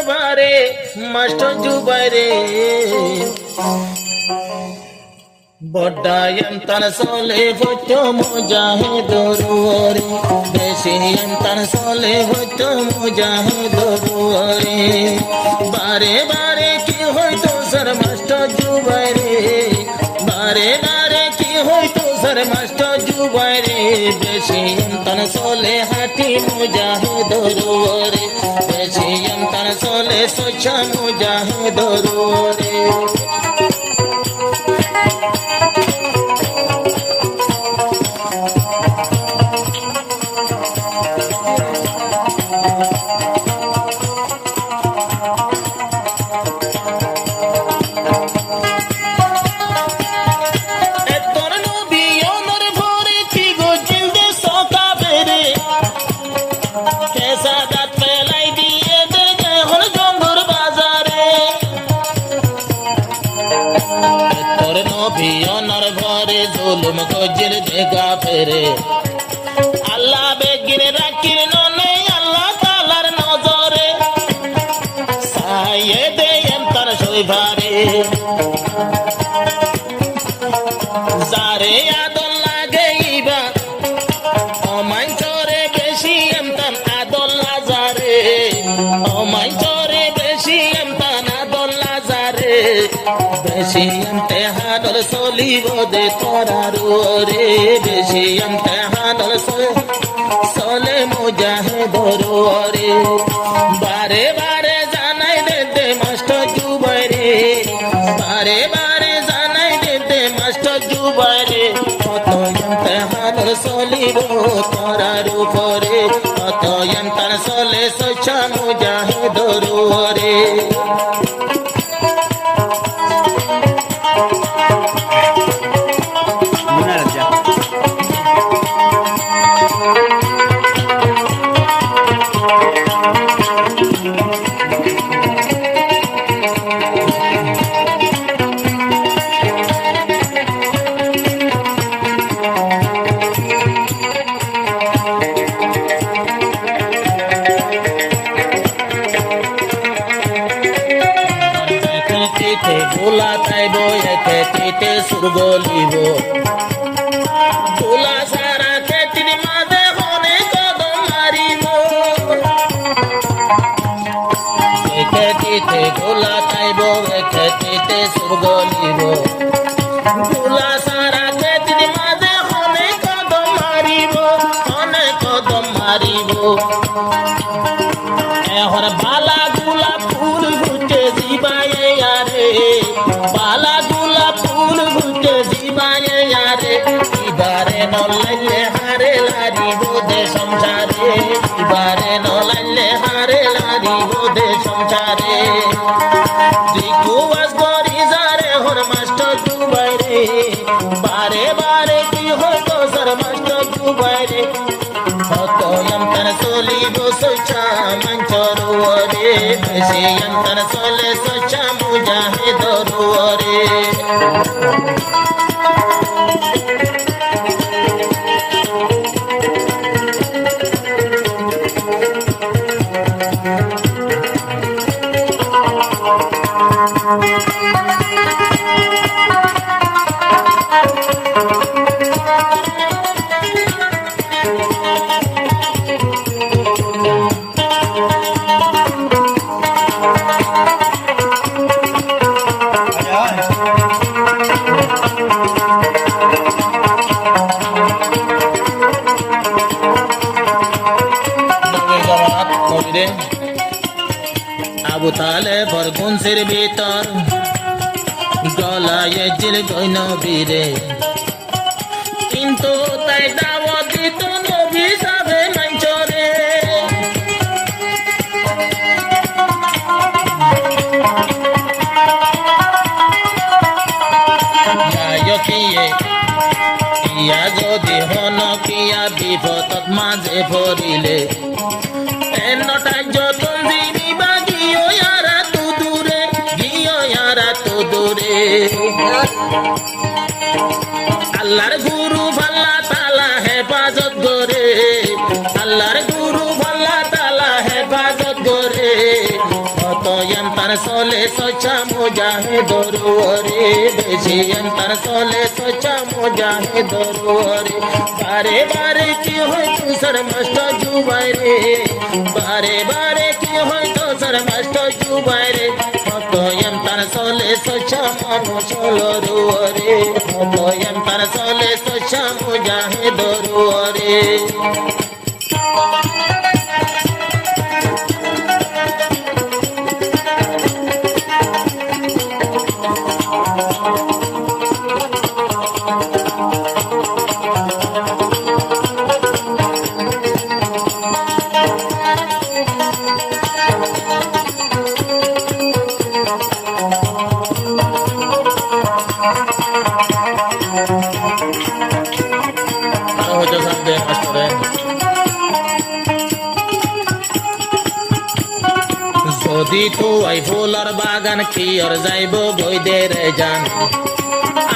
বারে মাস্টার জুবাইরে বড্ডায়ম তার সলে হইত মুজাহিদুরে বেশিম তার সলে হইত মুজাহিদুরে বারে বারে কি হইতো স্যার মাস্টার জুবাইরে বারে বারে কি হইতো স্যার মাস্টার জুবাইরে বেশিম তার সলে হাঁটি মুজাহিদুরে বেশিম তার সলে সোচ্ছা মুজাহিদুরে জুলুম গজির দেখা ফেরে আল্লাহ বেগিনে রাখির ননে আল্লাহ তাআলার নজরে সায়ে দেম তার সইভারে যারে আদল লাগে ইবা অমাই চরে বেশি এমতান আদল লাজারে অমাই চরে বেশি এমতান আদল লাজারে বেশি এমতেহানল সলিব দে তোরারু রে বেশি এমতেহানল সলে মুজাহিদুরু রে বারে বারে জানাই দে মাস্টার জুবাইরে বারে বারে জানাই দে মাস্টার জুবাইরে কত এমতেহানল সলিব তোরারু পরে কত এমতান সলে সোচ্ছা মুজাহিদুরু রে গোলা তাইব একে তিতে সুরগলিব গোলা সারা খেতির মাঝে হনে কদম মারিব একে তিতে গোলা তাইব একে তিতে সুরগলিব গোলা সারা খেতির মাঝে হনে কদম মারিব এখন বালা গুলা ফুল ঘুটে জিবায়ে আরে বালা গুলা ফুল ঘুটে জিবায়ে আরে ইবারে নলাইলে হারে লারিব দে সংসারে ইবারে নলাইলে হারে লারিব দে সংসারে দিকুয়াস গরি যারে হর মাস্টার জুবাইরে বারে বারে কি হতো স্যার মাস্টার জুবাইরে কত এমতান সলিব সোচ্ছা মঞ্চরু রে বেশি এমতান সলে সোচ্ছা মুজাহিদুরু রে আবু তালেব গুনসির ভিতর গলায় জিল গইন বীরে কিন্তু তাই দাওয়াত দিত নবী সাবে মাইচরে ইয়া যদি হন কিয়া বিপদত মাঝে পড়িলে এনটা যতন দিবা গিয়ে ইয়ারা তো দূরে আল্লাহর গুরু আল্লাহ তাআলা হেফাজত করে আল্লাহর গুরু আল্লাহ তাআলা হেফাজত করে কত अंतर सोले सोचा मुजाहिद रुवरे बेशी अंतर सोले सोचा मुजाहिद रुवरे बारे बारे की हो तू सर मस्त जुबाई रे बारे बारे की हो तो सर मस्त जुबाई रे तो अंतर सोले सोचा मानो चलो रुवरे तो अंतर सोले सोचा मुजाहिद रुवरे যদি তো আই ফুলার বাগান কি আর যাইব বইদের জান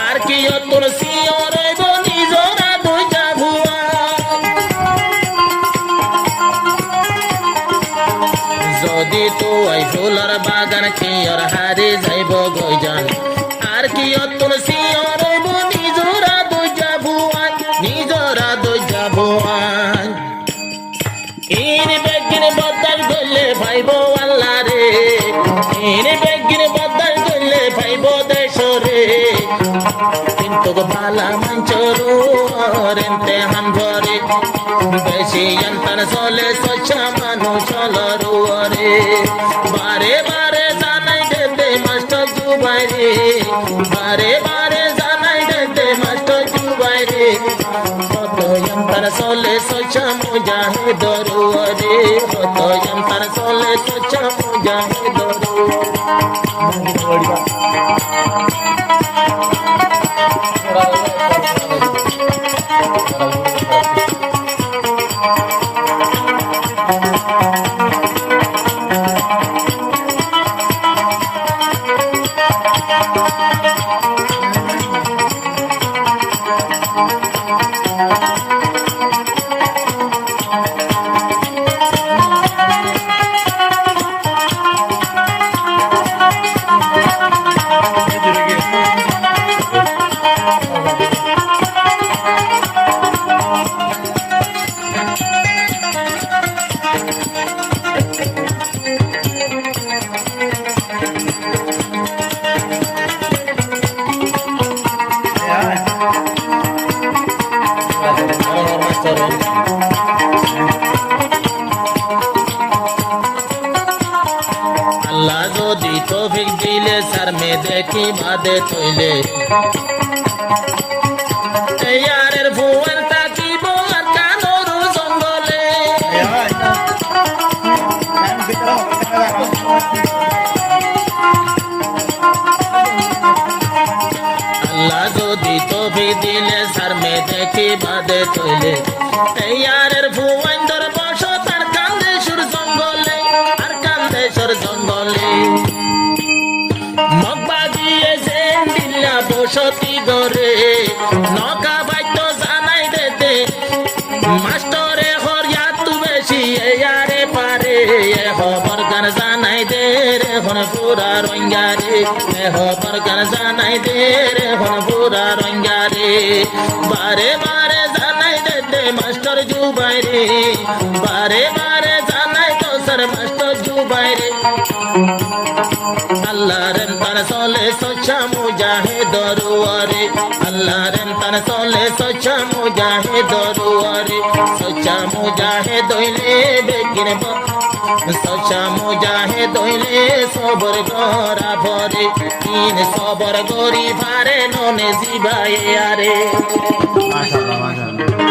আর কি তোর সিওর রইব নিজরা দুইটা ভুয়া যদি তো আই ফুলার বাগান কি আর হারে যাইব গইজান আর কি তোর সিওর রইব নিজরা দুইটা ভুয়া নিজরা দুইটা ভুয়া ইন বেগিন বদাল গলে ভাইবো আল্লাহ রে ইন বেগিন বদাল গলে ভাইবো দেশ রে কিন্তু ভালা মঞ্চরু রেন্তে হান ভরে বেশি অন্তর চলে সচ্চা মানু চলো রুরে বারে বারে জানাই দেতে মাস্টার জুবাই রে বারে বারে জানাই দেতে মাস্টার জুবাই রে अंतर सोले सोचा मुजाहिद रुवरे तो अंतर सोले सोचा मुजाहिद আল্লাহ যদি তৌফিক দিলে সার মে দেখি বাদে তৈলে ইয়ারের ভুয়ান তাকিব আর কানোর জঙ্গলে আল্লাহ যদি তৌফিক দিলে সার মে দেখি বাদে তৈলে ইয়ারের ভুয়ান দর বস তার কান্দে সুর জঙ্গলে আর কান্দে সুর জঙ্গলে মগবা দিয়েছেন দিল্লা বসতি গরে নকা বাইত জানাই দেতে মাস্টরে হরিয়া তু বেশি এয়ারে পারে এ খবর গান জানাই দে রে হন পুরা রঙ্গা রে এ খবর গান জানাই দে রে হন পুরা রঙ্গা রে বারে বারে জানাই দেতে মাস্টার জুবাই রে বারে বারে জানাই তো সর মাস্টার জুবাই রে আল্লাহ রেন তার সোলে সোচ্চা মুজাহিদ রুয়ারে আল্লাহ রেন তার সোলে সোচ্চা মুজাহিদ রুয়ারে সোচ্চা মুজাহিদ হইলে বেগিন সোচ্চা মুজাহিদ হইলে সবর গরা ভরে তিন সবর গরি ভারে ননে জিবায়ে আরে মাশাআল্লাহ মাশাআল্লাহ